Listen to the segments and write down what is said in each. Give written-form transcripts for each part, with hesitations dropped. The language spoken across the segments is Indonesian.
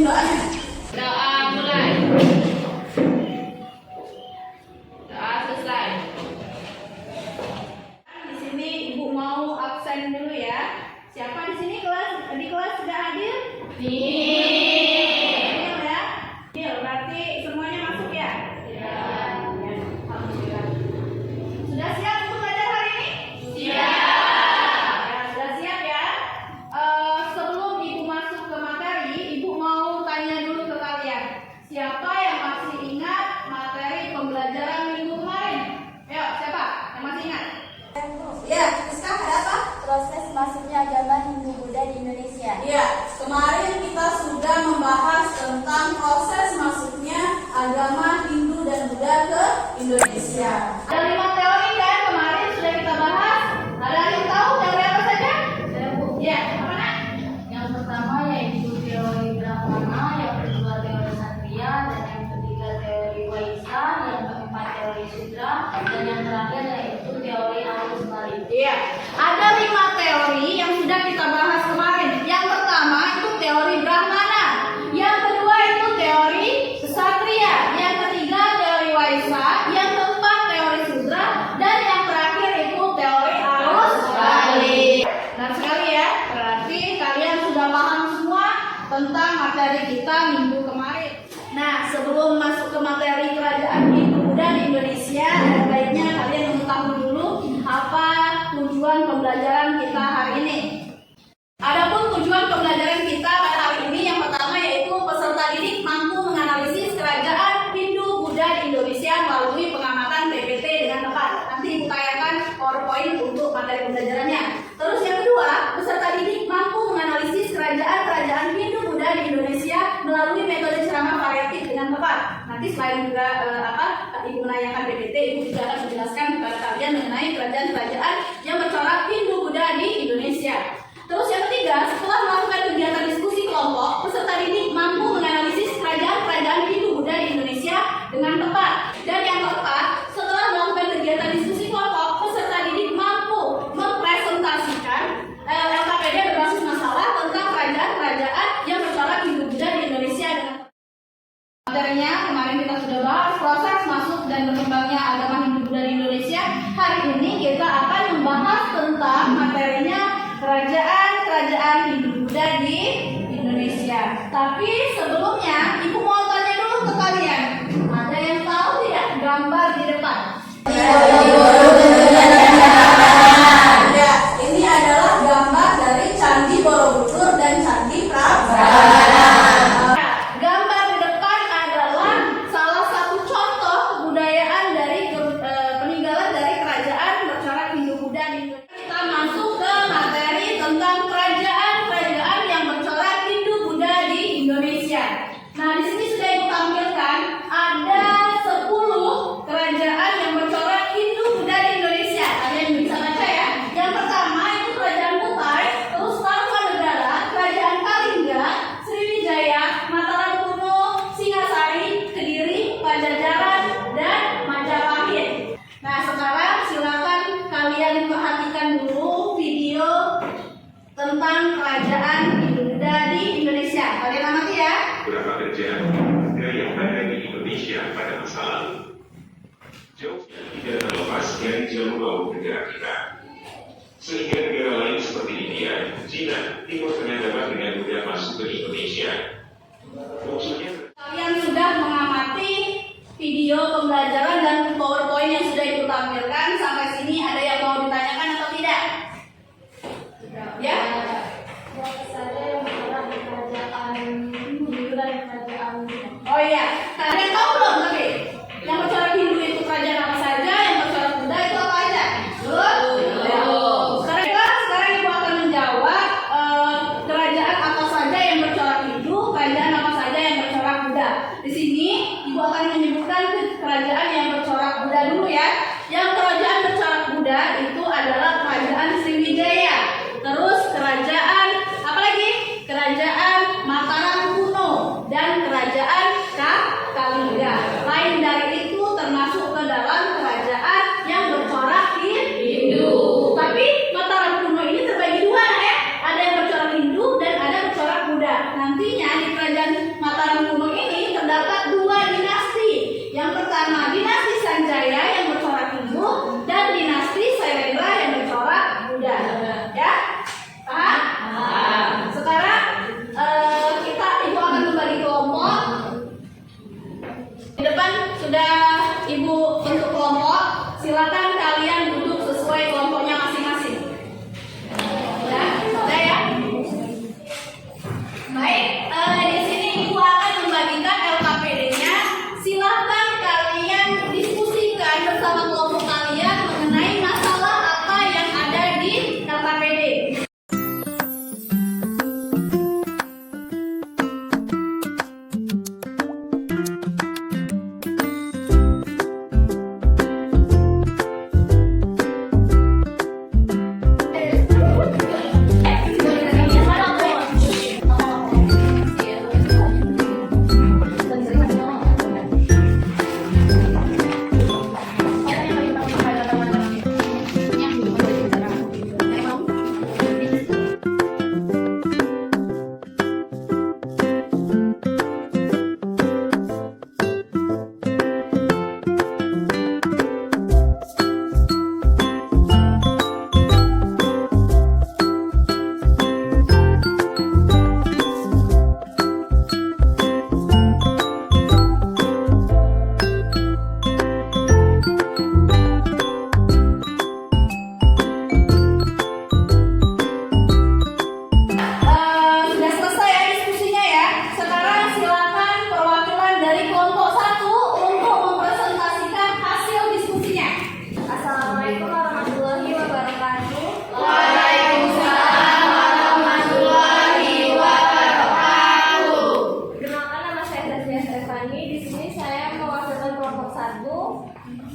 ikutin doanya. Doa mulai. Doa selesai. Di sini Ibu mau absen dulu ya. Siapa di sini di kelas sudah hadir? Hadir ya. Hadir, berarti semuanya masuk ya? Ya. Ya, alhamdulillah. Sudah siap untuk belajar hari ini? Siap. Ya, sudah siap ya. Sebelum Ibu masuk ke materi, Ibu mau tanya dulu ke kalian. Siapa yang masih ingat materi pembelajaran minggu kemarin? Ayo, siapa yang masih ingat? Ya, Rizka, ada apa? Proses masuknya agama Hindu Buddha di Indonesia. Ya, kemarin kita sudah membahas tentang proses masuknya agama Hindu dan Buddha ke Indonesia. Ada 5 teori kan kemarin sudah kita bahas. Ada yang tahu teori apa saja? Ya, apa nak? Yang pertama yaitu teori Brahmana, yang kedua teori Satria, dan yang ketiga teori Waisa, yang keempat teori Sudra, dan yang terakhir yaitu teori arus balik. Iya, ada 5 teori yang sudah kita bahas kemarin. Yang pertama itu teori Brahmana, yang kedua itu teori Ksatria, yang ketiga teori Waisa, yang keempat teori Sudra, dan yang terakhir itu teori arus balik. Benar sekali ya, berarti kalian sudah paham semua tentang materi kita minggu kemarin. Nah, sebelum masuk ke materi kerajaan Hindu Buddha di Indonesia, ada baiknya kalian mengetahui dulu apa tujuan pembelajaran kita hari ini. Adapun tujuan pembelajaran kita pada hari ini yang pertama yaitu peserta didik mampu menganalisis kerajaan Hindu Buddha di Indonesia melalui pengamatan PPT dengan tepat. Nanti Ibu tayangkan PowerPoint untuk materi pembelajarannya. Terus yang kedua, peserta didik mampu menganalisis kerajaan Hindu Buddha di Indonesia melalui metode ceramah variatif dengan tepat. Nanti selain juga Ibu menanyakan PPT, Ibu juga akan menjelaskan kepada kalian mengenai kerajaan-kerajaan yang bercorak Hindu Buddha di Indonesia. Terus yang ketiga, setelah melakukan kegiatan diskusi kelompok, peserta didik mampu menganalisis kerajaan-kerajaan Hindu Buddha di Indonesia dengan tepat. Dan yang keempat, setelah melakukan kegiatan diskusi kelompok, peserta didik mampu mempresentasikan LKPD berbasis masalah tentang kerajaan-kerajaan yang bercorak Hindu Buddha di Indonesia dengan materinya. Kemarin kita sudah bahas proses masuk dan berkembangnya agama Hindu Buddha di Indonesia. Hari ini kita akan membahas tentang materinya kerajaan-kerajaan Hindu Buddha di Indonesia. Tapi sebelumnya, Ibu mau tanya dulu ke kalian. Ada yang tahu tidak gambar di depan? Ya, ini adalah gambar dari Candi Borobudur dan Candi Prambanan. Gambar di depan adalah salah satu contoh kebudayaan dari peninggalan dari kerajaan bercorak Hindu Buddha di Indonesia. Kita masuk ke materi tentang kerajaan-kerajaan yang bercorak Hindu Buddha di Indonesia. Nah, di sini sudah Ibu tampilkan ada 10 kerajaan yang bercorak Hindu Buddha di Indonesia. Kalian bisa baca ya. Yang pertama itu Kerajaan Kutai, terus Tarumanegara, Kerajaan Kalingga, Sriwijaya, Mataram Kuno, Singasari, Kediri, Pajajaran, dan Majapahit. Nah, sekarang silakan kalian perhatikan dulu video tentang kerajaan Hindu Buddha di Indonesia. Kalian amati ya. Beberapa kerajaan yang ada di Indonesia pada masa lalu. Jauh tidak terlepas dari jalur laut negara kita. Sehingga negara lain seperti India, Cina, Timur Tengah dapat dengan mudah masuk ke Indonesia. Maksudnya Kalian sudah mengamati video pembelajaran dan PowerPoint yang sudah Ibu tampilkan. Sampai sini ada yang mau ditanyakan atau tidak? Ya? Siapa saja yang berada di kerajaan Hindu Buddha dan kerajaan Buddha? Oh iya, kalian tahu belum tapi yang bercorak Hindu itu kerajaan apa saja, yang bercorak Buddha itu apa aja? Belum. Sekarang Ibu akan menjawab kerajaan apa saja yang bercorak Hindu, kerajaan apa saja yang bercorak Buddha. Di sini Ibu akan menyebutkan kerajaan yang bercorak Buddha dulu ya. Yang kerajaan bercorak Buddha itu adalah kerajaan Sriwijaya. Terus kerajaan apa lagi? Kerajaan Mataram Kuno dan kerajaan Kalingga.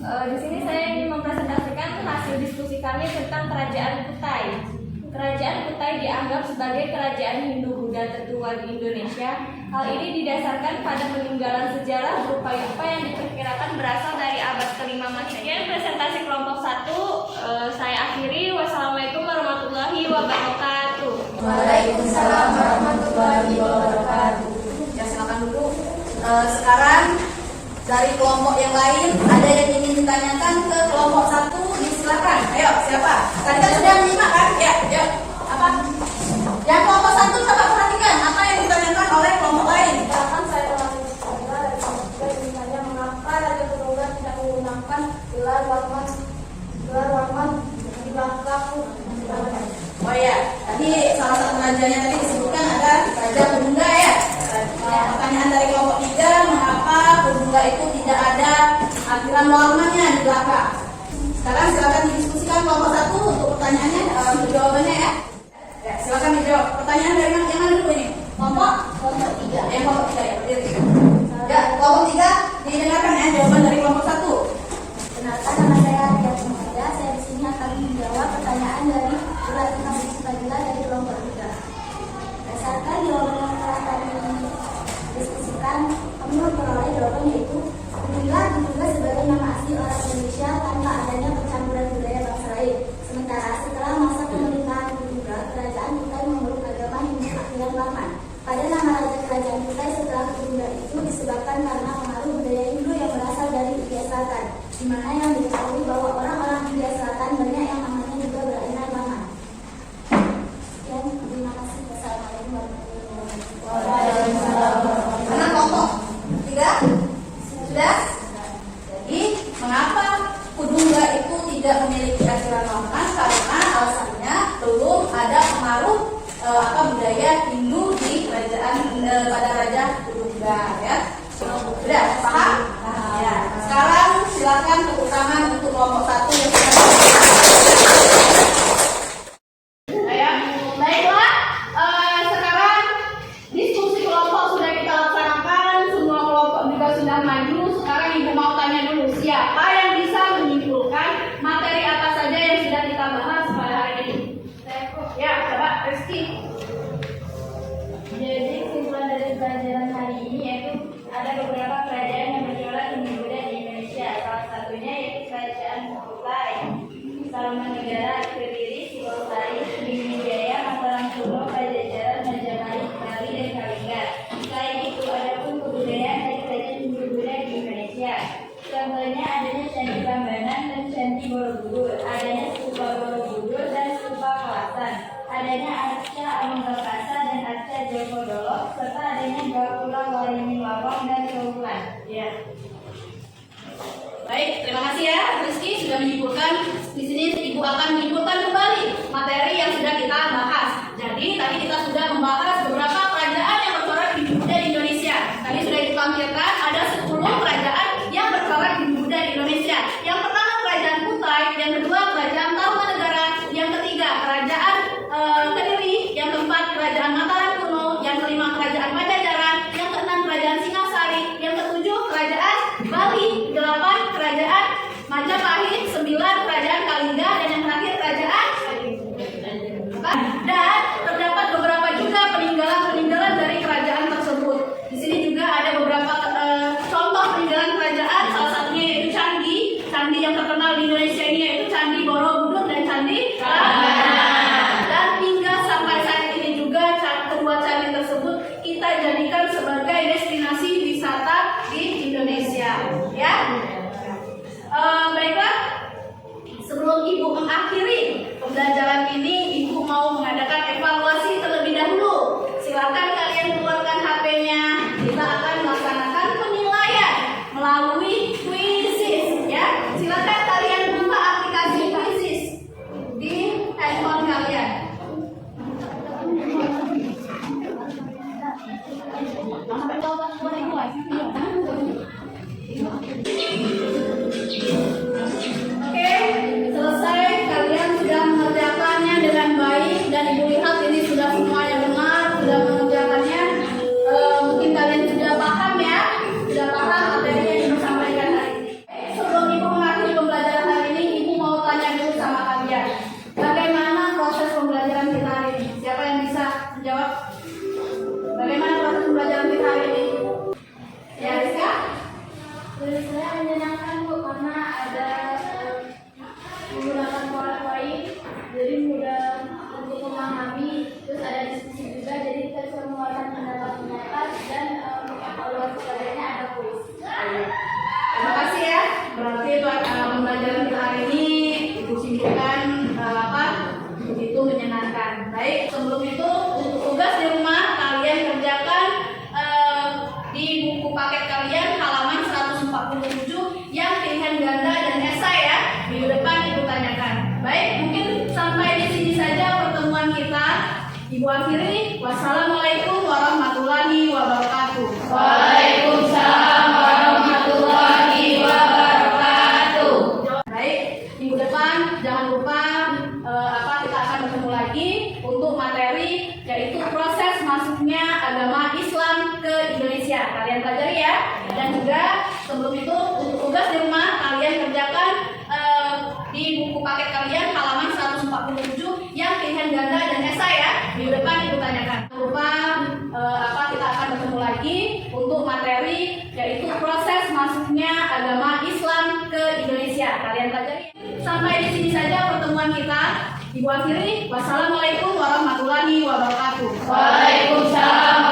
Di sini saya ingin mempresentasikan hasil diskusi kami tentang Kerajaan Kutai. Kerajaan Kutai dianggap sebagai kerajaan Hindu-Buddha tertua di Indonesia. Hal ini didasarkan pada peninggalan sejarah berupa apa yang diperkirakan berasal dari abad ke-5 Masehi. Sekian presentasi kelompok 1. Saya akhiri. Wassalamualaikum warahmatullahi wabarakatuh. Waalaikumsalam warahmatullahi wabarakatuh. Ya, silakan dulu. Sekarang dari kelompok yang lain ada yang ingin ditanyakan ke kelompok 1, silakan. Ayo, siapa? Tadi kan sudah menyimak kan? Ya, yuk. Apa? Yang kelompok 1 coba perhatikan apa yang ditanyakan oleh kelompok lain. Misalkan saya telah mencoba dari kelompok 3 misalnya mengapa Raja Purbaya tidak menggunakan gelar Warman di belakang. Oh ya, tadi salah satu rajanya tadi disebutkan ada Raja Purba ya. Pertanyaan dari kelompok 3, mengapa Purba itu tidak ada akhiran warnanya di belakang? Sekarang silakan didiskusikan kelompok 1 untuk pertanyaannya, untuk jawabannya ya. Ya, silakan dijawab. Pertanyaan dari yang mana dulu ini? Kelompok 3. Yang kelompok 3 ya, berdiri. Ya, kelompok 3 didengarkan ya jawaban dari kelompok 1. Benarkah nama saya Ria Pemada? Saya di sini akan menjawab pertanyaan dari Surat Pengambil Pemada dari kelompok 3. Berdasarkan jawaban yang telah tadi diskusikan, kami memperoleh jawaban yaitu Purba diduga sebagai nama asli orang Indonesia tanpa adanya percampuran budaya bangsa lain. Sementara setelah masa pemerintahan Purba, kerajaan Kutai memeluk agama Hindu akhiran Brahman. Pada nama raja kerajaan Kutai setelah Purba itu disebabkan karena pengaruh budaya Hindu yang berasal dari India Selatan, di mana yang diketahui bahwa orang-orang India Selatan banyak yang namanya juga berakhiran Brahman. Sekian, terima kasih. Wassalamualaikum warahmatullahi wabarakatuh. Mana kelompok 3? Sudah? Jadi, mengapa Purba itu tidak memiliki akhiran Brahman? Karena alasannya belum ada pengaruh budaya Hindu di kerajaan pada Raja Purba ya. Sudah paham? Ya. Sekarang silakan tepuk tangan untuk kelompok 1 yang sudah. Ya, baiklah. Sekarang diskusi kelompok sudah kita laksanakan, semua kelompok juga sudah maju. Sekarang Ibu mau tanya dulu, siapa yang bisa menyimpulkan materi apa saja yang sudah kita bahas pada hari ini? Ya, coba Rizky. Jadi kesimpulan dari pelajaran hari ini yaitu ada beberapa kerajaan yang bergejolak Hindu-Buddha di Indonesia. Salah satunya yaitu Kerajaan Kutai, Tarumanegara, Kediri, Singosari, Sriwijaya, Mataram Kuno, Pajajaran, Majapahit, Bali, dan Kalingga. Selain itu, ada pun kebudayaan dari kerajaan Hindu-Buddha di Indonesia. Contohnya adanya Candi Prambanan dan Candi Borobudur, adanya Stupa Borobudur dan Stupa Kelasan, adanya Arca Amanggapasa dan Arca Joko-Dolok, serta adanya Gapura Waringin Lawang dan Kaulan. Ya. Baik, terima kasih ya Rizky sudah menyimpulkan. Di sini Ibu akan menyimpulkan kembali materi yang sudah kita bahas. Jadi tadi kita sudah membahas beberapa kerajaan yang bercorak Hindu-Buddha di Indonesia. Tadi sudah ditampilkan ada 10 kerajaan yang bercorak Hindu-Buddha di Indonesia. Yang pertama Kerajaan Kutai, yang kedua Kerajaan Tarumanegara, yang ketiga Kerajaan Kediri, yang keempat Kerajaan Mataram Kuno, yang kelima Kerajaan Pajajaran, yang keenam Kerajaan Singasari, yang ketujuh Kerajaan Bali, 8 Kerajaan Majapahit, 9 Kerajaan Kalingga, dan yang terakhir Kerajaan dan terdapat beberapa juga peninggalan-peninggalan dari kerajaan tersebut. Di sini juga ada beberapa contoh peninggalan kerajaan, salah satunya yaitu candi yang terkenal di Indonesia ini yaitu Candi Borobudur dan Candi Prambanan. Dan hingga sampai saat ini juga kedua candi tersebut kita jadikan sebagai destinasi wisata di Indonesia. Ya, baiklah. Sebelum Ibu mengakhiri pembelajaran ini, Ibu mau mengadakan evaluasi terlebih dahulu. Silakan kalian keluarkan HP-nya. Kita akan melaksanakan penilaian melalui Quizzes ya. Silakan kalian buka aplikasi Quizzes di handphone kalian. Oke, selesai. Kalian sudah mengerjakannya dengan baik dan Ibu lihat ini sudah semuanya benar, sudah mengerjakannya. Mungkin kalian sudah paham ya, sudah paham materi yang Ibu sampaikan hari ini. Sebelum Ibu kesibukan itu menyenangkan. Baik, sebelum itu untuk tugas di rumah kalian kerjakan di buku paket kalian halaman 147 yang pilihan ganda dan esai ya. Minggu depan ibu tanyakan. Baik, mungkin sampai di sini saja pertemuan kita. Ibu akhiri, wassalamualaikum warahmatullahi wabarakatuh. Waalaikumsalam warahmatullahi wabarakatuh. Baik, minggu depan jangan lupa kita akan bertemu lagi untuk materi yaitu proses masuknya agama Islam ke Indonesia. Kalian pelajari ya. Dan juga sebelum itu untuk tugas di rumah kalian kerjakan di buku paket kalian halaman 147 yang pilihan ganda dan esai ya. Minggu depan ibu tanyakan. Jangan lupa kita akan bertemu lagi untuk materi yaitu proses masuknya agama Islam ke Indonesia. Kalian pelajari. Sampai di sini saja pertemuan kita. Ibu akhiri, wassalamualaikum warahmatullahi wabarakatuh. Waalaikumsalam